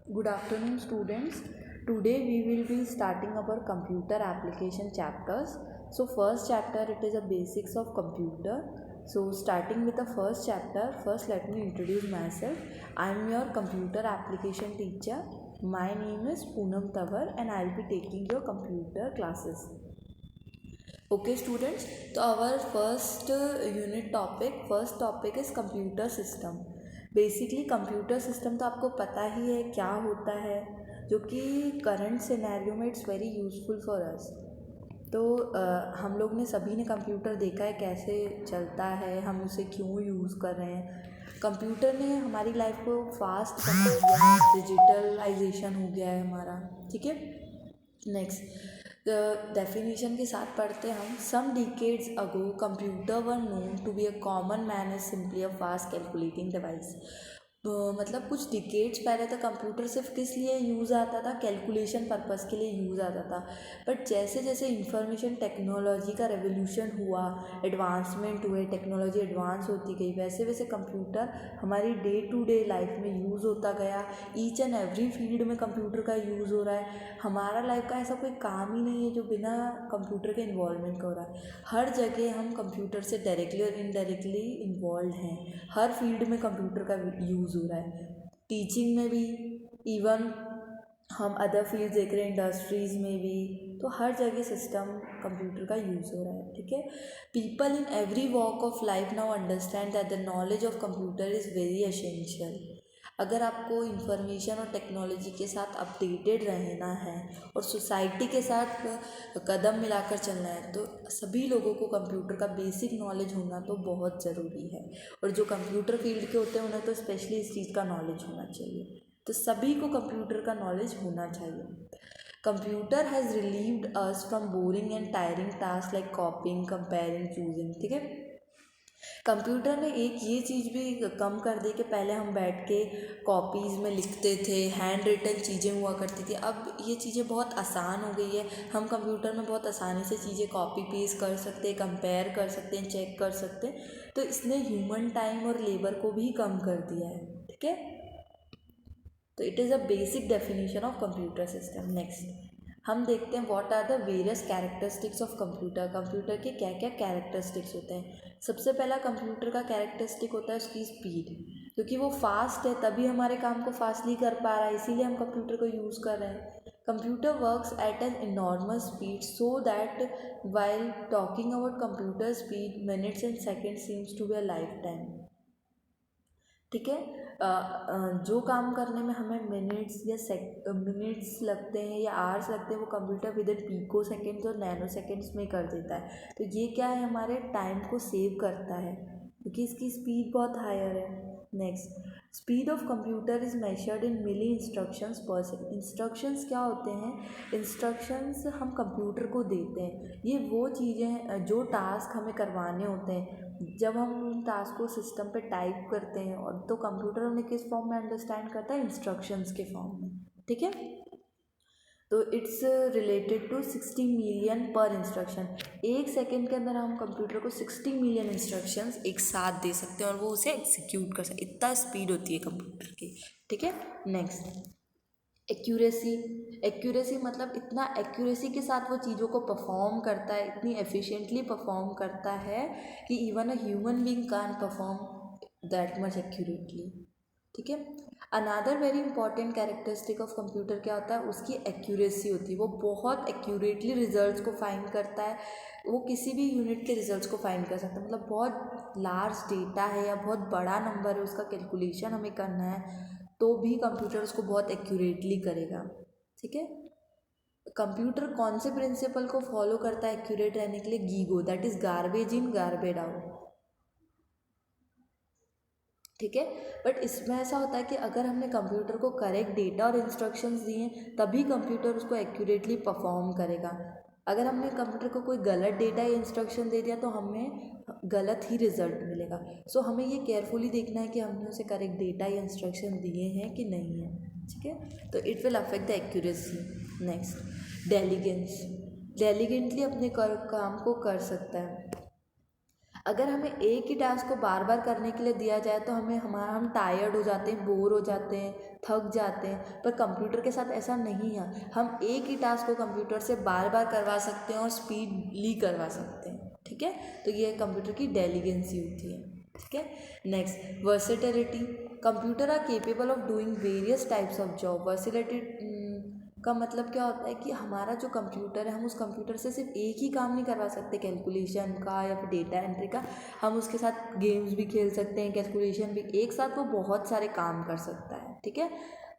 Good afternoon, students. Today we will be starting our computer application chapters. So first chapter, it is a basics of computer. So starting with the first chapter, first let me introduce myself. I am your computer application teacher. My name is Poonam Tawar and I will be taking your computer classes. Okay students, so our first topic is computer system. Basically computer system तो आपको पता ही है क्या होता है, जो कि current scenario में it's very useful for us. तो हम लोग ने सभी ने कंप्यूटर देखा है कैसे चलता है, हम उसे क्यों यूज़ कर रहे हैं। कंप्यूटर ने हमारी लाइफ को फास्ट बना दिया है, डिजिटलाइजेशन हो गया है हमारा। ठीक है, नेक्स्ट डेफिनेशन के साथ पढ़ते हैं हम। Some decades ago computer were known to be a common man is simply a fast calculating device. मतलब कुछ डिकेड्स पहले तक कंप्यूटर सिर्फ किस लिए यूज़ आता था, कैलकुलेशन पर्पस के लिए यूज़ आता था। बट जैसे जैसे इंफॉर्मेशन टेक्नोलॉजी का रेवोल्यूशन हुआ, एडवांसमेंट हुए, टेक्नोलॉजी एडवांस होती गई, वैसे वैसे कंप्यूटर हमारी डे टू डे लाइफ में यूज़ होता गया। ईच एंड एवरी फील्ड में कंप्यूटर का यूज़ हो रहा है। हमारा लाइफ का ऐसा कोई काम ही नहीं है जो बिना कंप्यूटर के इन्वॉल्वमेंट का हो रहा है। हर जगह हम कंप्यूटर से डायरेक्टली और इनडायरेक्टली इन्वॉल्व हैं। हर फील्ड में कंप्यूटर का यूज़ हो रहा है, टीचिंग में भी, इवन हम अदर फील्ड देख रहे हैं, इंडस्ट्रीज़ में भी। तो हर जगह सिस्टम कंप्यूटर का यूज़ हो रहा है। ठीक है, people in every walk of life now understand that the knowledge of computer is very essential. अगर आपको इंफॉर्मेशन और टेक्नोलॉजी के साथ अपडेटेड रहना है और सोसाइटी के साथ कदम मिलाकर चलना है, तो सभी लोगों को कंप्यूटर का बेसिक नॉलेज होना तो बहुत ज़रूरी है। और जो कंप्यूटर फील्ड के होते हैं उन्हें तो स्पेशली इस चीज़ का नॉलेज होना चाहिए। तो सभी को कंप्यूटर का नॉलेज होना चाहिए। Computer has relieved us from boring and tiring task like कॉपिंग, comparing, choosing. ठीक है, कंप्यूटर ने एक ये चीज़ भी कम कर दी कि पहले हम बैठ के कॉपीज़ में लिखते थे, हैंड रिटन चीज़ें हुआ करती थी। अब ये चीज़ें बहुत आसान हो गई है। हम कंप्यूटर में बहुत आसानी से चीज़ें कॉपी पेस्ट कर सकते हैं, कंपेयर कर सकते हैं, चेक कर सकते हैं। तो इसने ह्यूमन टाइम और लेबर को भी कम कर दिया है। ठीक है, तो it is a basic definition of computer system. Next हम देखते हैं what are the various characteristics of computer. Computer के क्या क्या कैरेक्टरिस्टिक्स होते हैं। सबसे पहला कंप्यूटर का कैरेक्टरिस्टिक होता है उसकी स्पीड, क्योंकि वो फास्ट है तभी हमारे काम को फास्टली कर पा रहा है, इसीलिए हम कंप्यूटर को यूज़ कर रहे हैं। Computer works at an enormous speed so that while talking about computer speed minutes and second seems to be a lifetime. ठीक है, जो काम करने में हमें मिनट्स लगते हैं या आवर्स लगते हैं, वो computer within picoseconds और नैनो सेकेंड्स में कर देता है। तो ये क्या है, हमारे टाइम को सेव करता है क्योंकि इसकी स्पीड बहुत हायर है। Next, speed of computer is measured in milli instructions per second. Instructions क्या होते हैं, इंस्ट्रक्शंस हम कंप्यूटर को देते हैं। ये वो चीज़ें हैं जो टास्क हमें करवाने होते हैं। जब हम उन टास्क को सिस्टम पे टाइप करते हैं और तो कंप्यूटर उन्हें किस फॉर्म में अंडरस्टैंड करता है, इंस्ट्रक्शंस के फॉर्म में। ठीक है, तो इट्स रिलेटेड टू 60 मिलियन पर इंस्ट्रक्शन। एक सेकेंड के अंदर हम कंप्यूटर को 60 मिलियन इंस्ट्रक्शंस एक साथ दे सकते हैं और वो उसे एग्जीक्यूट कर सकते, इतना स्पीड होती है कंप्यूटर की। ठीक है, नेक्स्ट एक्यूरेसी। एक्यूरेसी मतलब इतना एक्यूरेसी के साथ वो चीज़ों को परफॉर्म करता है, इतनी एफिशिएंटली परफॉर्म करता है कि even a human being can perform that much accurately. ठीक है, another very important characteristic of computer क्या होता है, उसकी एक्यूरेसी होती है। वो बहुत एक्यूरेटली रिजल्ट्स को फाइंड करता है। वो किसी भी यूनिट के रिजल्ट्स को फाइंड कर सकता है। मतलब बहुत लार्ज डेटा है या बहुत बड़ा नंबर है, उसका कैलकुलेशन हमें करना है, तो भी कंप्यूटर उसको बहुत एक्यूरेटली करेगा। ठीक है, कंप्यूटर कौन से प्रिंसिपल को फॉलो करता है एक्यूरेट रहने के लिए, GIGO, that is garbage in garbage out. ठीक है, बट इसमें ऐसा होता है कि अगर हमने कंप्यूटर को करेक्ट डेटा और इंस्ट्रक्शंस दिए तभी कंप्यूटर उसको एक्यूरेटली परफॉर्म करेगा। अगर हमने कंप्यूटर को कोई गलत डेटा या इंस्ट्रक्शन दे दिया तो हमें गलत ही रिजल्ट मिलेगा। सो हमें ये केयरफुली देखना है कि हमने उसे करेक्ट डेटा या इंस्ट्रक्शन दिए हैं कि नहीं है। ठीक है, तो it will affect the accuracy. Next, diligence. Diligently अपने काम को कर सकता है। अगर हमें एक ही टास्क को बार बार करने के लिए दिया जाए तो हम टायर्ड हो जाते हैं, बोर हो जाते हैं, थक जाते हैं। पर कंप्यूटर के साथ ऐसा नहीं है, हम एक ही टास्क को कंप्यूटर से बार बार करवा सकते हैं और स्पीडली करवा सकते हैं। ठीक है, तो ये कंप्यूटर की डेलीगेंसी होती है। ठीक है, next versatility. Computer are capable of doing various types of job. Versatility का मतलब क्या होता है कि हमारा जो कंप्यूटर है, हम उस कंप्यूटर से सिर्फ एक ही काम नहीं करवा सकते कैलकुलेशन का या फिर डेटा एंट्री का, हम उसके साथ गेम्स भी खेल सकते हैं, कैलकुलेशन भी, एक साथ वो बहुत सारे काम कर सकता है। ठीक है,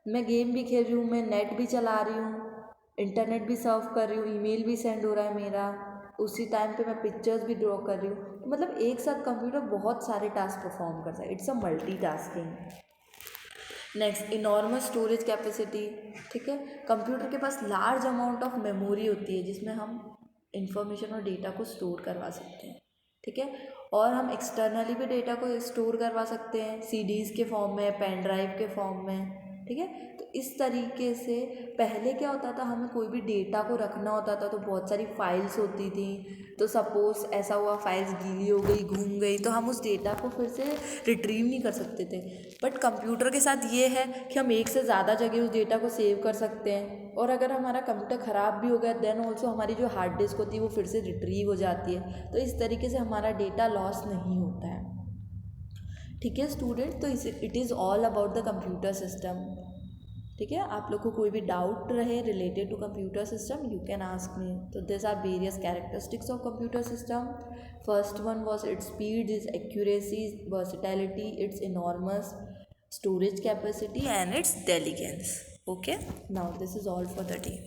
मैं गेम भी खेल रही हूँ, मैं नेट भी चला रही हूँ, इंटरनेट भी सर्व कर रही हूँ, ईमेल भी सेंड हो रहा है मेरा, उसी टाइम पे मैं पिक्चर्स भी ड्रॉ कर रही हूँ। तो मतलब एक साथ कंप्यूटर बहुत सारे टास्क परफॉर्म करता है, it's a multitasking. Next, enormous storage capacity. ठीक है, कंप्यूटर के पास लार्ज अमाउंट ऑफ मेमोरी होती है जिसमें हम इंफॉर्मेशन और डेटा को स्टोर करवा सकते हैं। ठीक है, और हम एक्सटर्नली भी डेटा को स्टोर करवा सकते हैं, सीडीज़ के फॉर्म में, पेन ड्राइव के फॉर्म में। ठीक है, तो इस तरीके से पहले क्या होता था, हमें कोई भी डेटा को रखना होता था तो बहुत सारी फाइल्स होती थी, तो सपोज़ ऐसा हुआ फाइल्स गीली हो गई, घूम गई, तो हम उस डेटा को फिर से रिट्रीव नहीं कर सकते थे। बट कंप्यूटर के साथ ये है कि हम एक से ज़्यादा जगह उस डेटा को सेव कर सकते हैं, और अगर हमारा कंप्यूटर ख़राब भी हो गया देन ऑल्सो हमारी जो हार्ड डिस्क होती है वो फिर से रिट्रीव हो जाती है, तो इस तरीके से हमारा डेटा लॉस नहीं होता है। ठीक है स्टूडेंट, तो it is all about the computer system. ठीक है, आप लोग को कोई भी डाउट रहे related to computer system, you can ask me. तो this are various characteristics of computer system. First one was its speed, its accuracy, versatility, its enormous storage capacity and its diligence. Okay, now this is all for the day.